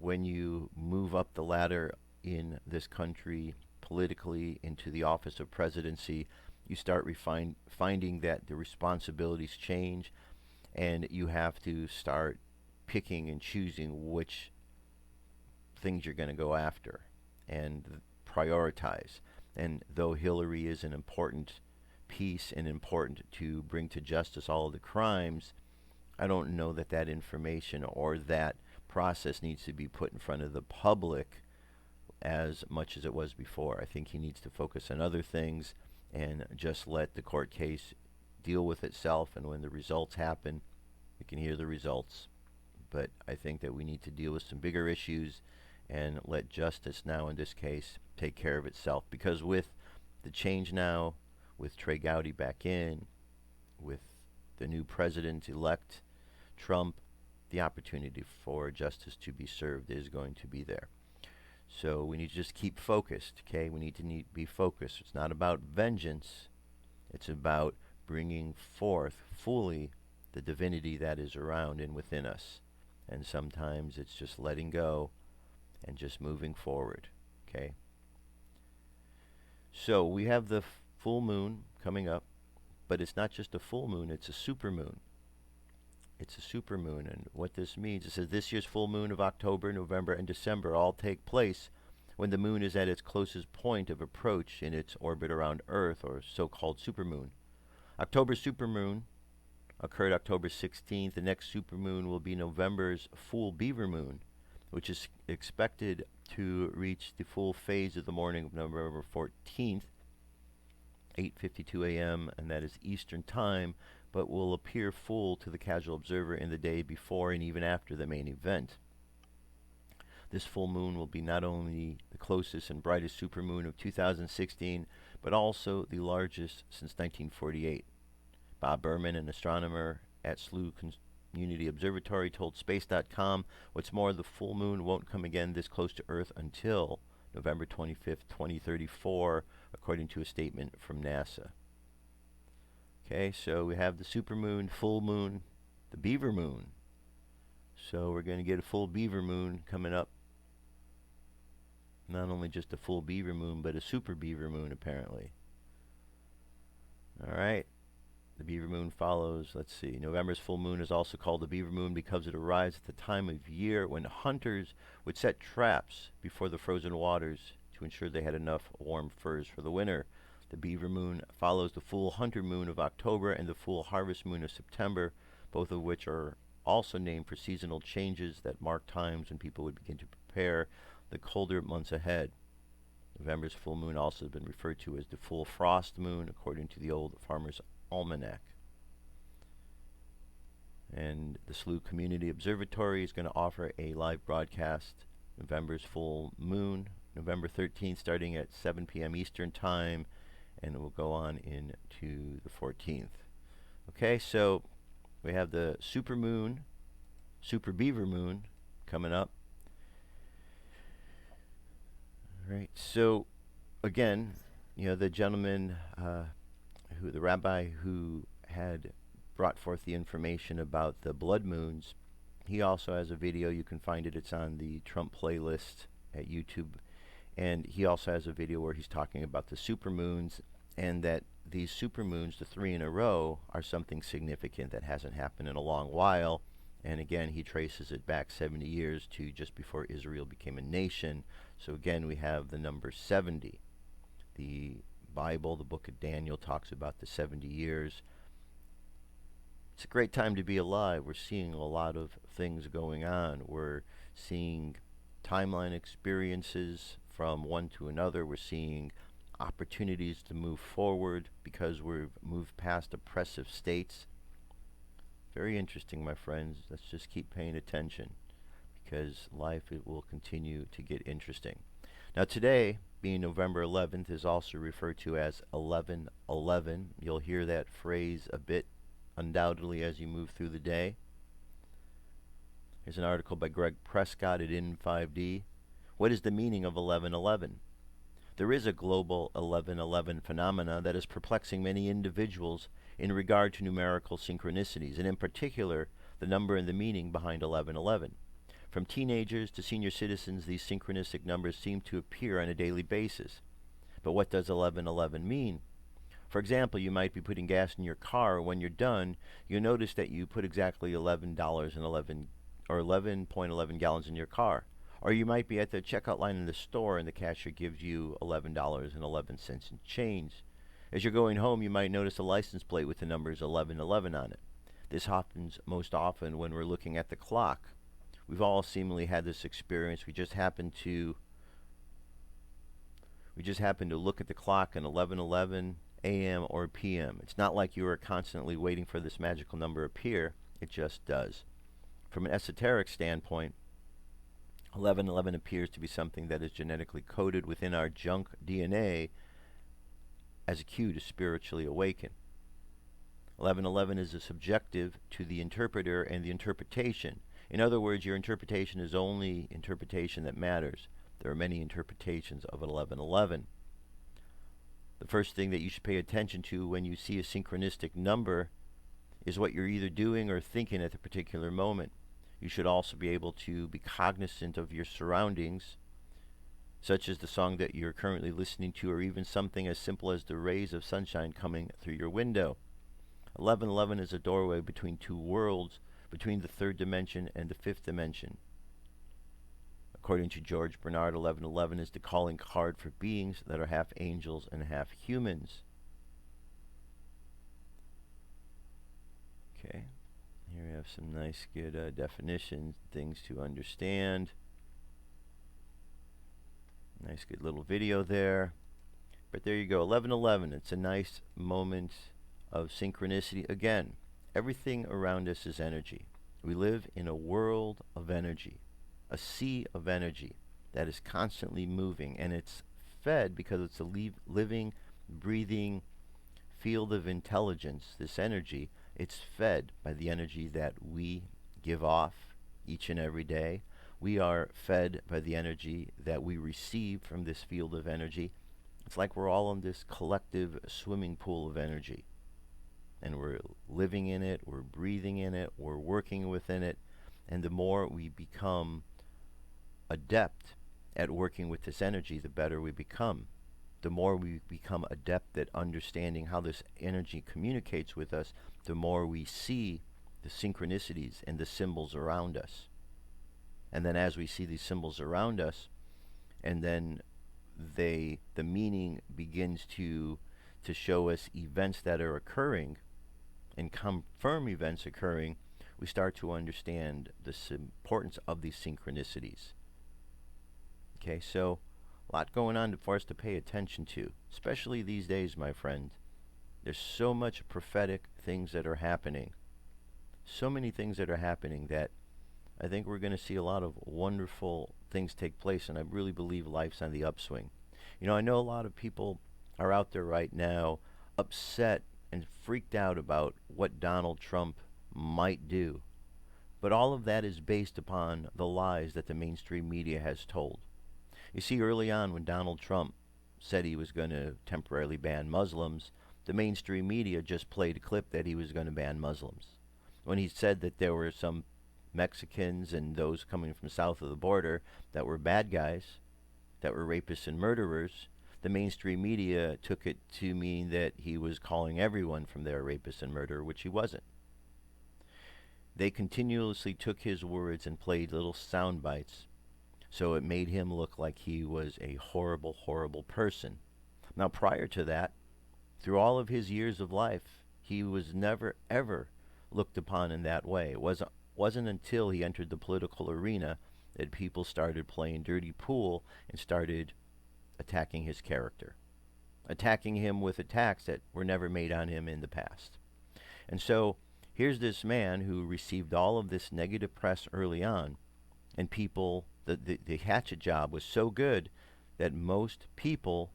when you move up the ladder in this country politically into the office of presidency, you start finding that the responsibilities change, and you have to start picking and choosing which things you're going to go after and prioritize. And though Hillary is an important piece and important to bring to justice all of the crimes, I don't know that that information or that process needs to be put in front of the public as much as it was before. I think he needs to focus on other things and just let the court case deal with itself, and when the results happen, we can hear the results. But I think that we need to deal with some bigger issues and let justice now, in this case, take care of itself. Because with the change now, with Trey Gowdy back in, with the new president-elect, Trump, the opportunity for justice to be served is going to be there. So we need to just keep focused, okay? We need to be focused. It's not about vengeance. It's about bringing forth fully the divinity that is around and within us. And sometimes it's just letting go and just moving forward, okay? So we have the full moon coming up, but it's not just a full moon, it's a supermoon. It's a supermoon, and what this means, it says this year's full moon of October, November, and December all take place when the moon is at its closest point of approach in its orbit around Earth, or so-called supermoon. October's supermoon occurred October 16th. The next supermoon will be November's full beaver moon, which is expected to reach the full phase of the morning of November 14th, 8:52 a.m., and that is Eastern Time, but will appear full to the casual observer in the day before and even after the main event. This full moon will be not only the closest and brightest supermoon of 2016, but also the largest since 1948. Bob Berman, an astronomer at SLU Community Observatory, told Space.com, what's more, the full moon won't come again this close to Earth until November 25th, 2034, according to a statement from NASA. Okay, so we have the supermoon, full moon, the beaver moon. So we're going to get a full beaver moon coming up. Not only just a full beaver moon, but a super beaver moon, apparently. All right. The beaver moon follows, let's see, November's full moon is also called the beaver moon because it arrives at the time of year when hunters would set traps before the frozen waters to ensure they had enough warm furs for the winter. The beaver moon follows the full hunter moon of October and the full harvest moon of September, both of which are also named for seasonal changes that mark times when people would begin to prepare the colder months ahead. November's full moon also has been referred to as the full frost moon, according to the old Farmer's Almanac. And the SLU Community Observatory is going to offer a live broadcast November's full moon, November 13th, starting at 7 p.m. Eastern Time, and it will go on into the 14th. Okay, so we have the Supermoon, Super Beaver Moon, coming up. All right, so again, the gentleman, the rabbi who had brought forth the information about the blood moons, he also has a video. You can find it. It's on the Trump playlist at YouTube. And he also has a video where he's talking about the supermoons, and that these supermoons, the 3 in a row, are something significant that hasn't happened in a long while. And again, he traces it back 70 years to just before Israel became a nation. So again, we have the number 70. The Bible, the book of Daniel, talks about the 70 years. It's a great time to be alive. We're seeing a lot of things going on. We're seeing timeline experiences from one to another. We're seeing opportunities to move forward because we've moved past oppressive states. Very interesting, my friends. Let's just keep paying attention, because life, it will continue to get interesting. Now today, being November 11th, is also referred to as 11/11. You'll hear that phrase a bit undoubtedly as you move through the day. Here's an article by Greg Prescott at In5D. What is the meaning of 11/11? There is a global 11/11 phenomena that is perplexing many individuals in regard to numerical synchronicities, and in particular, the number and the meaning behind 11/11. From teenagers to senior citizens, these synchronistic numbers seem to appear on a daily basis. But what does 11/11 mean? For example, you might be putting gas in your car. When you're done, you notice that you put exactly $11.11 gallons in your car. Or you might be at the checkout line in the store and the cashier gives you $11.11 in change. As you're going home, you might notice a license plate with the numbers 1111 on it. This happens most often when we're looking at the clock. We've all seemingly had this experience. We just happen to look at the clock and 11:11 a.m. or p.m. It's not like you are constantly waiting for this magical number to appear. It just does. From an esoteric standpoint, 11:11 appears to be something that is genetically coded within our junk DNA as a cue to spiritually awaken. 11:11 is subjective to the interpreter and the interpretation. In other words, your interpretation is only interpretation that matters. There are many interpretations of 11:11. The first thing that you should pay attention to when you see a synchronistic number is what you're either doing or thinking at the particular moment. You should also be able to be cognizant of your surroundings, such as the song that you're currently listening to, or even something as simple as the rays of sunshine coming through your window. 11:11 is a doorway between two worlds, between the third dimension and the fifth dimension. According to George Bernard, 11:11 is the calling card for beings that are half angels and half humans. Okay, here we have some nice, good definitions, things to understand. Nice, good little video there. But there you go, 11:11. It's a nice moment of synchronicity. Again, everything around us is energy. We live in a world of energy, a sea of energy that is constantly moving, and it's fed because it's a living, breathing field of intelligence. This energy, it's fed by the energy that we give off each and every day. We are fed by the energy that we receive from this field of energy. It's like we're all in this collective swimming pool of energy. And we're living in it, we're breathing in it, we're working within it. And the more we become adept at working with this energy, the better we become. The more we become adept at understanding how this energy communicates with us, the more we see the synchronicities and the symbols around us. And then as we see these symbols around us, and then the meaning begins to show us events that are occurring and confirm events occurring, we start to understand the importance of these synchronicities. Okay, so A lot going on for us to pay attention to, especially these days, my friend. There's so much prophetic things that are happening. So many things that are happening that I think we're going to see a lot of wonderful things take place, and I really believe life's on the upswing. You know, I know a lot of people are out there right now upset and freaked out about what Donald Trump might do. But all of that is based upon the lies that the mainstream media has told. You see, early on when Donald Trump said he was going to temporarily ban Muslims, the mainstream media just played a clip that he was going to ban Muslims. When he said that there were some Mexicans and those coming from south of the border that were bad guys, that were rapists and murderers, the mainstream media took it to mean that he was calling everyone from there a rapist and murderer, which he wasn't. They continuously took his words and played little sound bites, so it made him look like he was a horrible, horrible person. Now, prior to that, through all of his years of life, he was never, ever looked upon in that way. It wasn't until he entered the political arena that people started playing dirty pool and started attacking his character, attacking him with attacks that were never made on him in the past. And so here's this man who received all of this negative press early on, and people, the hatchet job was so good that most people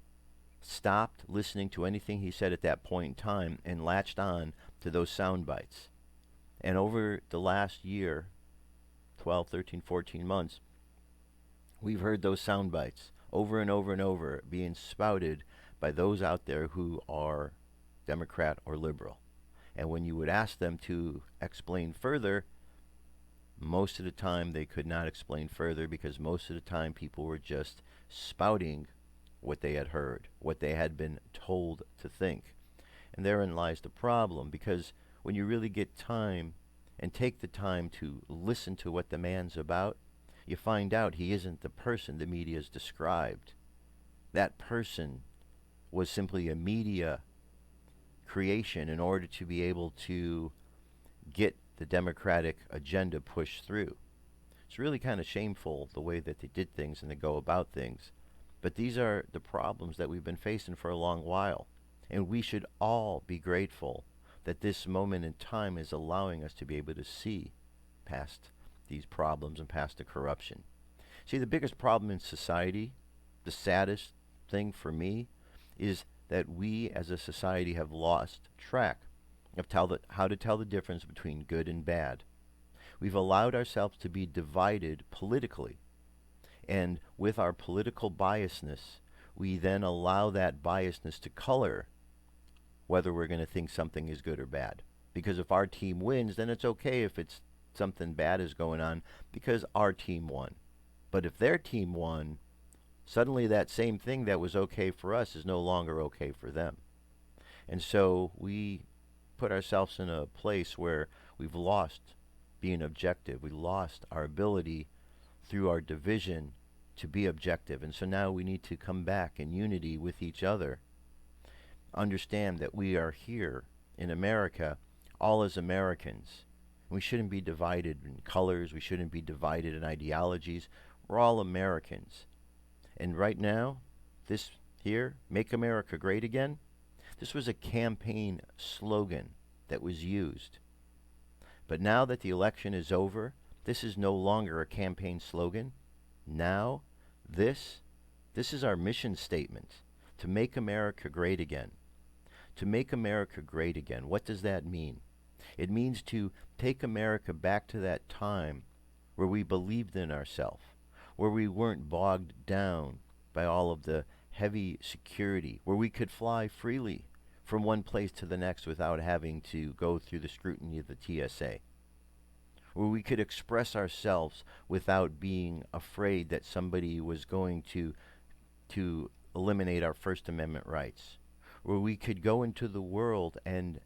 stopped listening to anything he said at that point in time and latched on to those sound bites. And over the last year, 12, 13, 14 months, we've heard those sound bites over and over and over being spouted by those out there who are Democrat or liberal. And when you would ask them to explain further, most of the time they could not explain further, because most of the time people were just spouting what they had heard, what they had been told to think. And therein lies the problem, because when you really get time and take the time to listen to what the man's about, you find out he isn't the person the media's described. That person was simply a media creation in order to be able to get the Democratic agenda pushed through. It's really kind of shameful the way that they did things and they go about things. But these are the problems that we've been facing for a long while. And we should all be grateful that this moment in time is allowing us to be able to see past these problems and past the corruption. See, the biggest problem in society, the saddest thing for me, is that we as a society have lost track of how to tell the difference between good and bad. We've allowed ourselves to be divided politically. And with our political biasness, we then allow that biasness to color whether we're going to think something is good or bad. Because if our team wins, then it's okay if it's something bad is going on because our team won. But if their team won, suddenly that same thing that was okay for us is no longer okay for them. And so we put ourselves in a place where we've lost being objective. We lost our ability through our division to be objective. And so now we need to come back in unity with each other. Understand that we are here in America all as Americans. We shouldn't be divided in colors. We shouldn't be divided in ideologies. We're all Americans. And right now, this here, Make America Great Again, this was a campaign slogan that was used. But now that the election is over, this is no longer a campaign slogan. Now, this is our mission statement, to make America great again. To make America great again. What does that mean? It means to take America back to that time where we believed in ourselves, where we weren't bogged down by all of the heavy security, where we could fly freely from one place to the next without having to go through the scrutiny of the TSA, where we could express ourselves without being afraid that somebody was going to eliminate our First Amendment rights, where we could go into the world and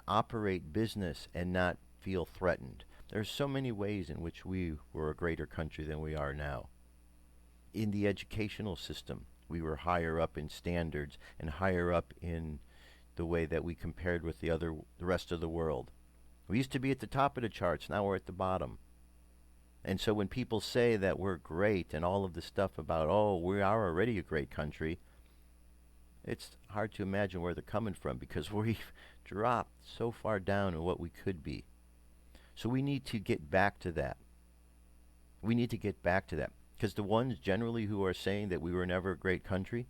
operate business and not feel threatened. There's so many ways in which we were a greater country than we are now. In the educational system, we were higher up in standards and higher up in the way that we compared with the rest of the world. We used to be at the top of the charts, now we're at the bottom. And so when people say that we're great and all of the stuff about, oh, we are already a great country, it's hard to imagine where they're coming from, because we've dropped so far down in what we could be. So we need to get back to that. We need to get back to that. Because the ones generally who are saying that we were never a great country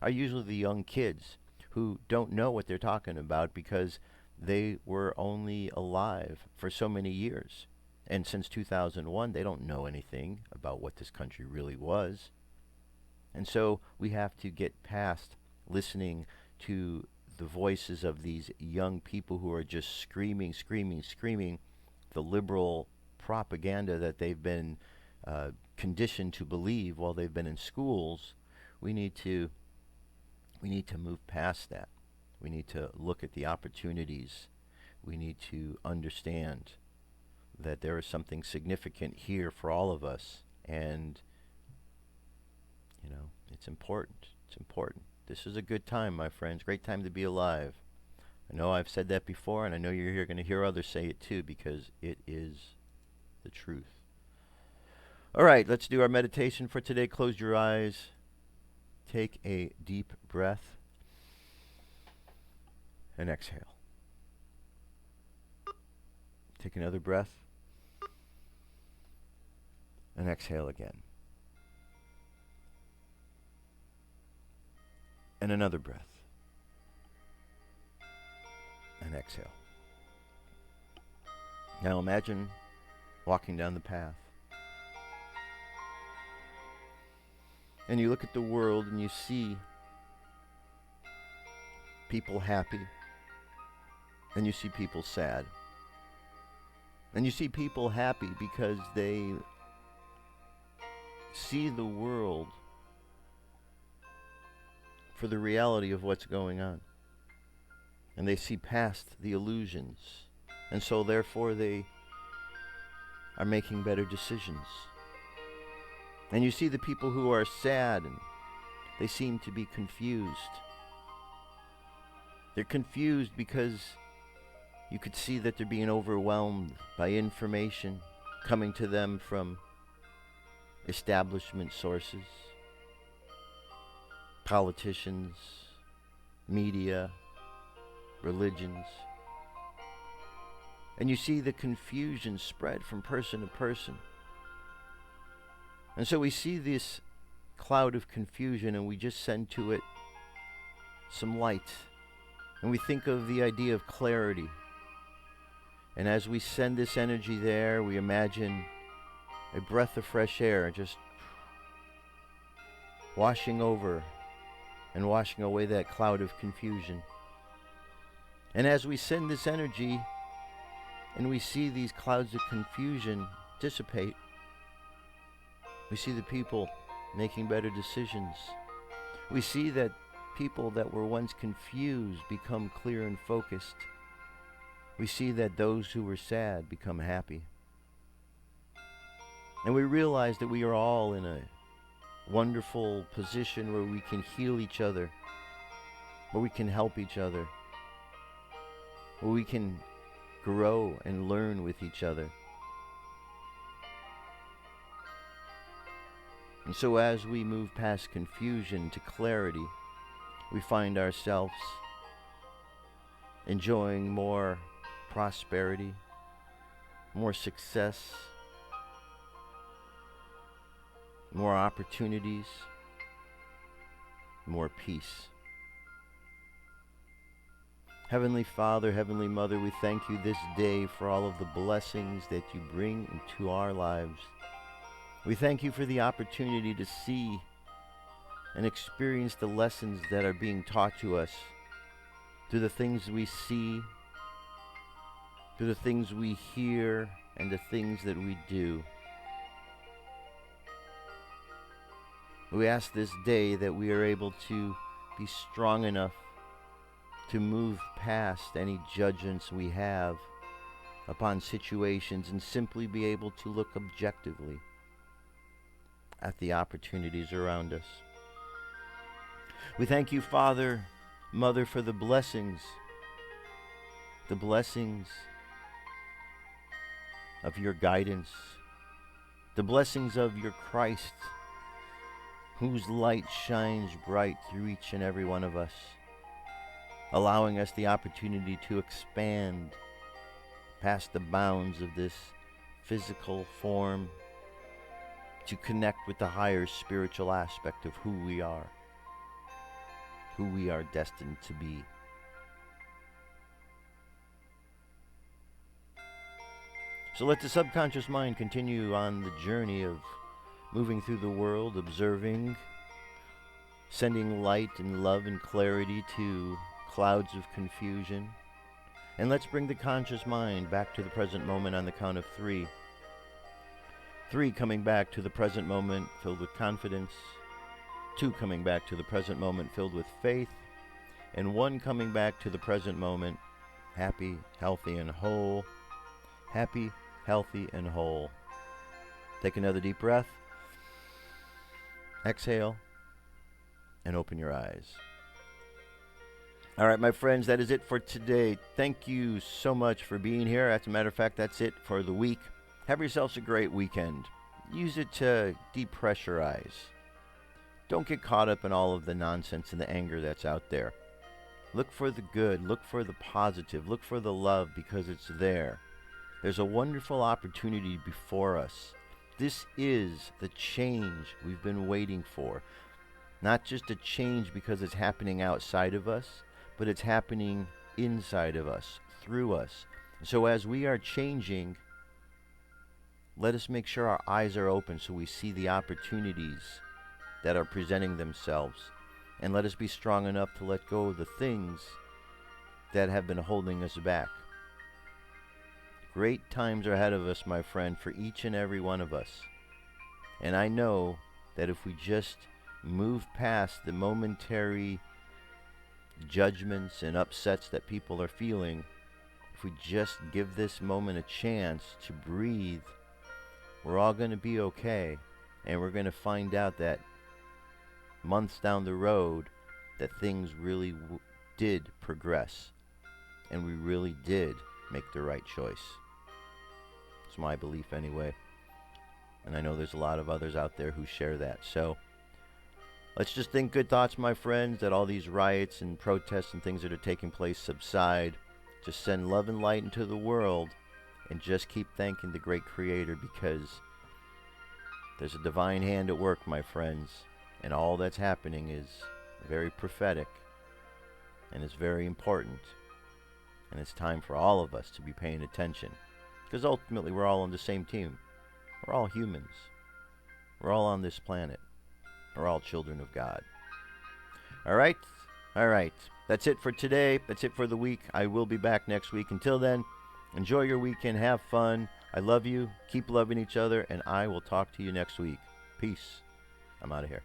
are usually the young kids who don't know what they're talking about, because they were only alive for so many years. And since 2001, they don't know anything about what this country really was. And so we have to get past listening to the voices of these young people who are just screaming, screaming, screaming the liberal propaganda that they've been conditioned to believe while they've been in schools. We need to move past that. We need to look at the opportunities. We need to understand that there is something significant here for all of us, and it's important. It's important. This is a good time, my friends. Great time to be alive. I know I've said that before, and I know you're going to hear others say it too, because it is the truth. All right, let's do our meditation for today. Close your eyes. Take a deep breath and exhale. Take another breath and exhale again. And another breath and exhale. Now imagine walking down the path, and you look at the world and you see people happy, and you see people sad. And you see people happy because they see the world for the reality of what's going on. And they see past the illusions. And so therefore they are making better decisions. And you see the people who are sad, and they seem to be confused. They're confused because you could see that they're being overwhelmed by information coming to them from establishment sources, politicians, media, religions. And you see the confusion spread from person to person. And so we see this cloud of confusion, and we just send to it some light. And we think of the idea of clarity. And as we send this energy there, we imagine a breath of fresh air just washing over and washing away that cloud of confusion. And as we send this energy and we see these clouds of confusion dissipate, we see the people making better decisions. We see that people that were once confused become clear and focused. We see that those who were sad become happy. And we realize that we are all in a wonderful position where we can heal each other, where we can help each other, where we can grow and learn with each other. And so as we move past confusion to clarity, we find ourselves enjoying more prosperity, more success, more opportunities, more peace. Heavenly Father, Heavenly Mother, we thank you this day for all of the blessings that you bring into our lives. We thank you for the opportunity to see and experience the lessons that are being taught to us through the things we see, through the things we hear, and the things that we do. We ask this day that we are able to be strong enough to move past any judgments we have upon situations and simply be able to look objectively at the opportunities around us. We thank you, Father, Mother, for the blessings of your guidance, the blessings of your Christ, whose light shines bright through each and every one of us, allowing us the opportunity to expand past the bounds of this physical form, to connect with the higher spiritual aspect of who we are destined to be. So let the subconscious mind continue on the journey of moving through the world, observing, sending light and love and clarity to clouds of confusion. And let's bring the conscious mind back to the present moment on the count of 3. 3 coming back to the present moment filled with confidence. 2 coming back to the present moment filled with faith. And 1 coming back to the present moment happy, healthy, and whole. Happy, healthy, and whole. Take another deep breath. Exhale. And open your eyes. All right, my friends, that is it for today. Thank you so much for being here. As a matter of fact, that's it for the week. Have yourselves a great weekend. Use it to depressurize. Don't get caught up in all of the nonsense and the anger that's out there. Look for the good. Look for the positive. Look for the love, because it's there. There's a wonderful opportunity before us. This is the change we've been waiting for. Not just a change because it's happening outside of us, but it's happening inside of us, through us. So as we are changing, let us make sure our eyes are open so we see the opportunities that are presenting themselves. And let us be strong enough to let go of the things that have been holding us back. Great times are ahead of us, my friend, for each and every one of us. And I know that if we just move past the momentary judgments and upsets that people are feeling, if we just give this moment a chance to breathe, we're all going to be okay. And we're going to find out that months down the road that things really did progress. And we really did make the right choice. It's my belief anyway. And I know there's a lot of others out there who share that. So let's just think good thoughts, my friends, that all these riots and protests and things that are taking place subside. Just send love and light into the world, and just keep thanking the great Creator, because there's a divine hand at work, my friends, and all that's happening is very prophetic, and it's very important, and it's time for all of us to be paying attention, because ultimately we're all on the same team. We're all humans. We're all on this planet. We're all children of God. All right? All right. That's it for today. That's it for the week. I will be back next week. Until then, enjoy your weekend. Have fun. I love you. Keep loving each other. And I will talk to you next week. Peace. I'm out of here.